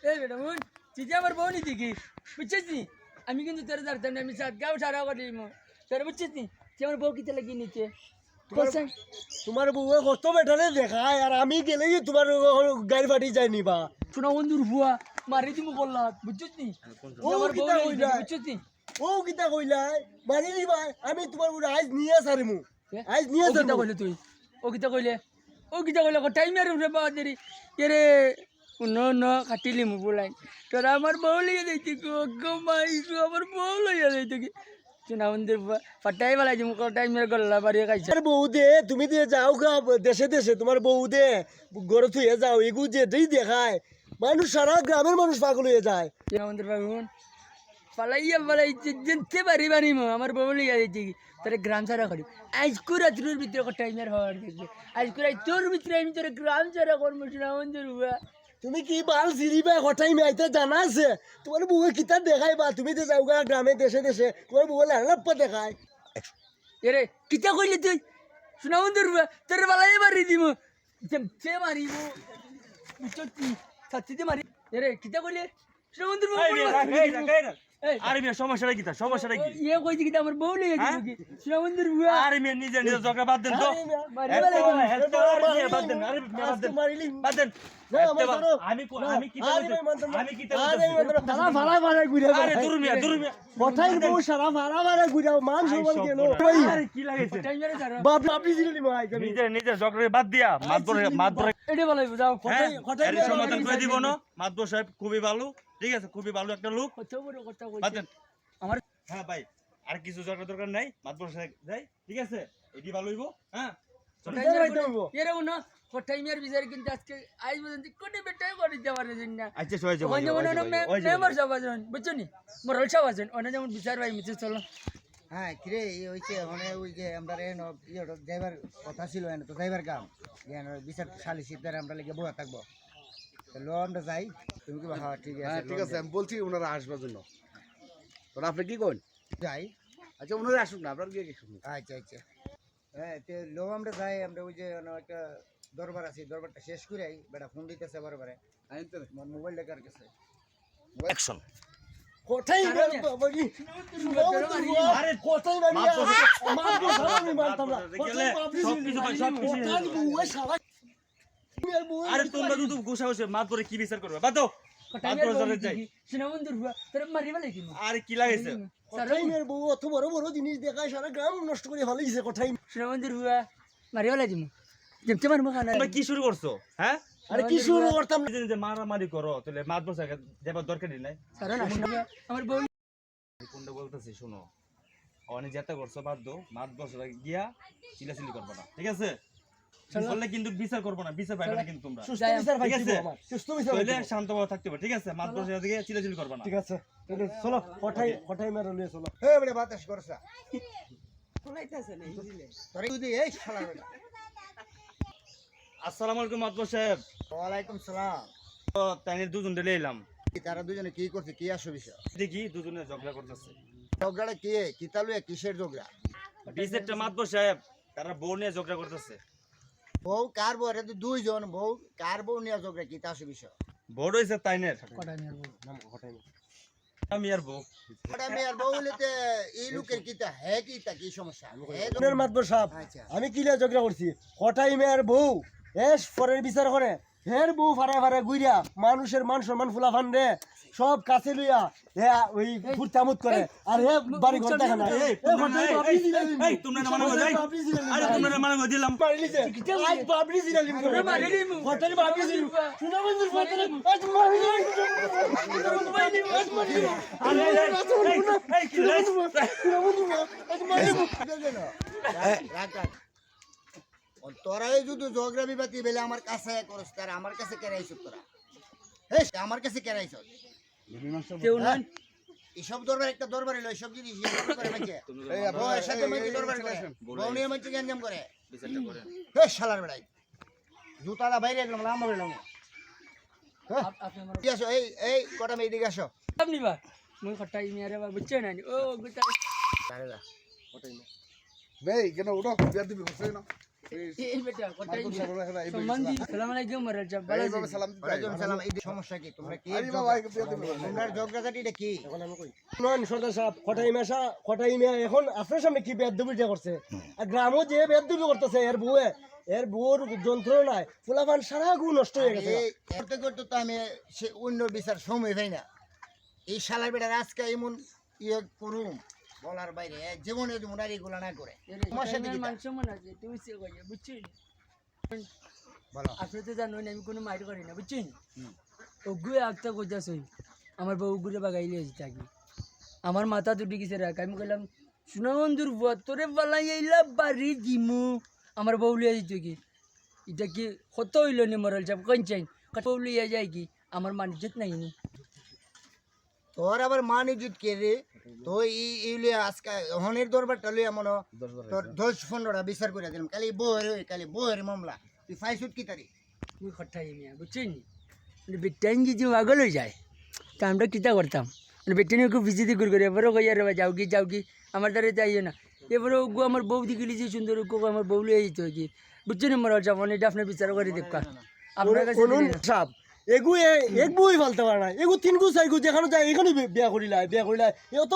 এই বেটা বোন চিঠি আমার বউ নি দেখি বুঝছিস নি আমি কিন্তু তোর ধরতাম না আমি সাত গাও সারা করি তোর বুঝছিস নি তুই আমার বউ কিতে লাগিয়ে নিচ্ছে তোমার বউ কত বেটারে দেখায় আর আমি গেলে তোমার গাড়ি ফাটি যায়নি বা শোনা বন্ধুর ভুয়া মারি তুমি বললা বুঝছিস নি আমার বউ বুঝছিস নি ও কিতা কইলাই মারি দিবা আমি তোমার বউ আজ নিয়ে সারিমু আজ নিয়ে কিতা যাবো কইলে তুই ও কিতা কইলে টাইমের উপরে বাদ দেরি এরে ন কাটিলি মু বলাই তোরা আমার বউ লইয়া যাইতে গো মাই গো আমার বউ লইয়া যাইতে কি চুনা বন্ধুর ফাটাই বেলা যে মুখ টাইমের গল্লা বাড়িয়ে খাইছে আর বউ দে তুমি দিয়ে যাও গা দেশে দেশে তোমার বউ দে গড়ে থুয়ে যাও এগু যেটাই দেখায় মানুষ সারা গ্রামের মানুষ পাগল হয়ে যায় চুনা বন্ধুর বাবুন পালাই যেতে পারি বানিম আমার বউ লইয়া যাইতে কি তোর গ্রাম ছাড়া করি আজকু রাত্রির ভিতরে টাইমের হওয়ার দেখবে আজকু তোর ভিতরে আমি তোর গ্রাম ছাড়া করবো চুনা বন্ধুর বা তুমি কি বাল সিরিবা হঠাই মাইতে জানা আছে তোমার বউ কিতা দেখায় বা তুমি তো যাও গা গ্রামে দেশে দেশে তোমার বউ লাপা দেখায় এরে কিতা কইলে তুই শোনা বন্ধুর তোর বালাই মারি দিব সে মারিব বুঝছি সাথে মারি এরে কিতা কইলে শোনা বন্ধুর আরে মিয়া সমস্যাটা কি সমস্যাটা কি ইয়ে কইছি কিতা আমার বউ লইয়া দিব কি শোনা বন্ধুর বুয়া আরে মিয়া নিজে নিজে জগা বাদ দেন তো মারি বালাই বাদ দেন আরে বাদ দেন মারিলি বাদ দেন আমি কি আমি কি সারা ভাড়া ভাড়া ঘুরে আরে দূর মিয়া কথাই বউ সারা ভাড়া ভাড়া ঘুরে মান সমান কেন আরে কি লাগাইছে টাইমের ছাড়া বাপ আপনি ছিলেন মাই নিজে নিজে জগরে বাদ দিয়া মাতবরে এডি বালাই বুঝাও এর সমাধান করে দিব না মাতবর সাহেব খুবই ভালো ঠিক আছে খুবই ভালো একটা লোক কত বড় কথা বাদ কইছে দেন আমার হ্যাঁ ভাই আর কিছু জগা দরকার নাই মাতবর সাহেব যাই ঠিক আছে এটি ভালো হইব হ্যাঁ এরে উনা টাইমের বিচার কিন্তু আজকে আজ পর্যন্ত কোনে বেটাই করে দিতে পারে না আচ্ছা সবাই যাবো ওখানে যেমন মেম্বার সব আছেন বুঝছো নি মোরাল সব আছেন ওখানে যেমন বিচার ভাই মিছে চলো হ্যাঁ কিরে হইছে মানে ওই যে আমরা ড্রাইভার কথা ছিল তো ড্রাইভার কাম বিচার সালিসি তার আমরা লেগে বসে থাকবো লো আমরা যাই তুমি কি হ্যাঁ ঠিক আছে হ্যাঁ ঠিক আছে আমি বলছি ওনারা আসবার জন্য তোরা আপনি কি করেন যাই আচ্ছা ওনারা আসুন না আপনার গিয়ে শুনুন আচ্ছা আচ্ছা হ্যাঁ তো লো আমরা যাই আমরা ওই যে একটা দরবার আছে দরবারটা শেষ করে বেটা ফোন দিতেছে বারবারে মোবাইল দেখার কাছে অ্যাকশন কোথায় বাবাজি আরে কোথায় মারি মারবো সারা মারতাম না আরে তোমরা দুটো গোসা গোসা মাতবরে কি বিচার করবে বাদ দাও মাতবরে জরে যাই সিনাবন্ধুর তোর মারি বেলাই কি আরে কি লাগাইছে কোথায় বউ অত বড় বড় জিনিস দেখায় সারা গ্রাম নষ্ট করে ফেলাইছে কোথায় সিনাবন্ধুর মারি বেলাই দিমু যেমতে মারবো খানা তোমরা কি শুরু করছো হ্যাঁ আরে কি শুরু করতাম নিজে নিজে মারামারি করো তাহলে মাতবর সাহেব দেবার দরকার নাই সারা না আমার বউ কোনটা বলতেছি শোনো অনেক যেটা করছো বাদ দাও মাতবর সাহেব গিয়া চিলাচিলি করবে না ঠিক আছে বললে কিন্তু বিচার করবো না বিচার পাইবে না কিন্তু তোমরা সুস্থ বিচার ভাই ঠিক আছে সুস্থ বিচার তাহলে শান্তভাবে থাকতে হবে ঠিক আছে মাতবর সাহেব গিয়ে চিলাচিলি করবে না ঠিক আছে তাহলে চলো কোথায় মেরে নিয়ে চলো হে বেটা বাতাস করছা ফুলাইতাছে না বুঝলে তোরে যদি এই শালা বেটা আসসালামু আলাইকুম মাতবর সাহেব ওয়ালাইকুম সালাম তো তাই দুজন ডেলে এলাম তারা দুজনে কি করছে কি আসো বিষয় দেখি দুজনে ঝগড়া করতেছে ঝগড়া কি কিতালু কিসের ঝগড়া বিশেষটা মাতবর সাহেব তারা বউ নিয়ে ঝগড়া করতেছে বউ কার বউ এটা তো দুইজন বউ কার বউ নিয়ে ঝগড়া কি তা আসো বিষয় বড় হয়েছে তাইনের কটা নিয়ে বউ আমি আর বউ ওটা মেয়ের বউ হইলেতে এই লোকের কিতা হে কিতা কি সমস্যা হে আপনার মাতবর সাহেব আচ্ছা আমি কি লিয়ে ঝগড়া করছি কোথায় মেয়ের বউ এস পরের বিচার করে হের বউ ফাড়ায় ফাড়ায় গুইরা মানুষের মান সম্মান ফুলা ফান রে সব কাছে লইয়া হে ওই ফুরতামুত করে আর হে বাড়ি ঘর দেখে না এই তোমরা না মানো যাই আরে তোমরা না মানো দিলাম মারিলিছে আজ বাবরি জিরালি তোরে মারিলিম হোটেল বাবরি জিরালি শুনা বন্ধুর হোটেল আজ মারিলি আরে এই কি রে শুনা বন্ধু আজ মারিলি রাখ তোরাই যদি ঝগড়া বিবাতি বেলে আমার কাছে করস তারা আমার কাছে কেরাইছ তোরা হে আমার কাছে কেরাইছ কেউ না এসব দরবার একটা দরবার এলো এসব জিনিস করে মাঝে বউয়ের সাথে মাঝে দরবার করে বউ নিয়ে মাঝে গ্যাঞ্জাম করে বিচারটা করেন হে শালার বেড়াই জুতাটা বাইরে একদম লাম্বা বেড়াম আপনি আমার ঠিক আছে এই কটা মেয়ে দিকে আসো আপনি বা মুই খটাই মেরে বা বুঝছে না ও গুতা আরে যা ভাই কেন ওঠো বিয়ার দিবি বসে না এই বেটা কোথায় মাতবর সাহেব এখন এই সম্মান দি সালাম আলাইকুম মরাল সাহেব ভালো এইভাবে আছেন? সালাম দিতে ওয়ালাইকুম সালাম। এই যে সমস্যা কি তোমরা কি আরে বাবা এই বিয়ে দিবে তোমরা ঝগড়াঝাটিটা কি? নন সর্দার সাহেব খটাই মেয়া এখন আপনার সামনে কি বেদবিটা করছে আর গ্রামও যে বেদবি করতেছে এর বউর যন্ত্রণায় ফুলাফান সারা গু নষ্ট হয়ে গেছে এই করতে করতে তো আমি সে অন্য বিচার সময় পাই না। এই শালার বেটার আজকে এমন ইয়ে করুম বলার বাইরে জীবনে যেমন আর এগুলো না করে সমস্যা আমার দিকে মান সম্মান আছে তুই সে কইয়া বুঝছিস বলো। আপনি তো জানেন আমি কোনো মাইর করি না বুঝছেন ও গুয়ে আগটা কইতাছই আমার বউ ঘুরে বাগাইলে হয়েছে থাকি আমার মাথা দুটি গেছে রাখ আমি কইলাম শোনা বন্ধুর বুয়া তোরে বালাই আইলা বাড়ি দিমু আমার বউ লিয়া দিত কি এটা কি কত হইল নি মরাল সাহেব কইন চাই বউ লিয়া যায় কি আমার মান ইজ্জত নাই নি তোর আবার মান ইজ্জত কে রে? তো এই আজকে হনের দরবারটা লইয়া মনে তোর 10-15টা বিচার করে দিলাম কালি বউয়ের মামলা তুই ফাইসুত কি তারি? তুই খটাই মিয়া বুঝছেন বেটাইন যদি আগল হয়ে যায় তা আমরা কিতা করতাম বেটাইন খুব ভিজিতে ঘুর করে এবারও কইয়া রে যাও কি আমার দ্বারা যাইও না এবারে ওগু আমার বউ দিকে যে সুন্দর ওগু আমার বউ লিয়ে যেত কি বুঝছেন মরাল সাহেব এটা আপনার বিচার করে দেবকা আপনার কাছে কোন সাহেব এগু এক বই ফালতে পারে না এগু তিন গু চাই গু যেখানে যায় এখানে বিয়া করিলা এত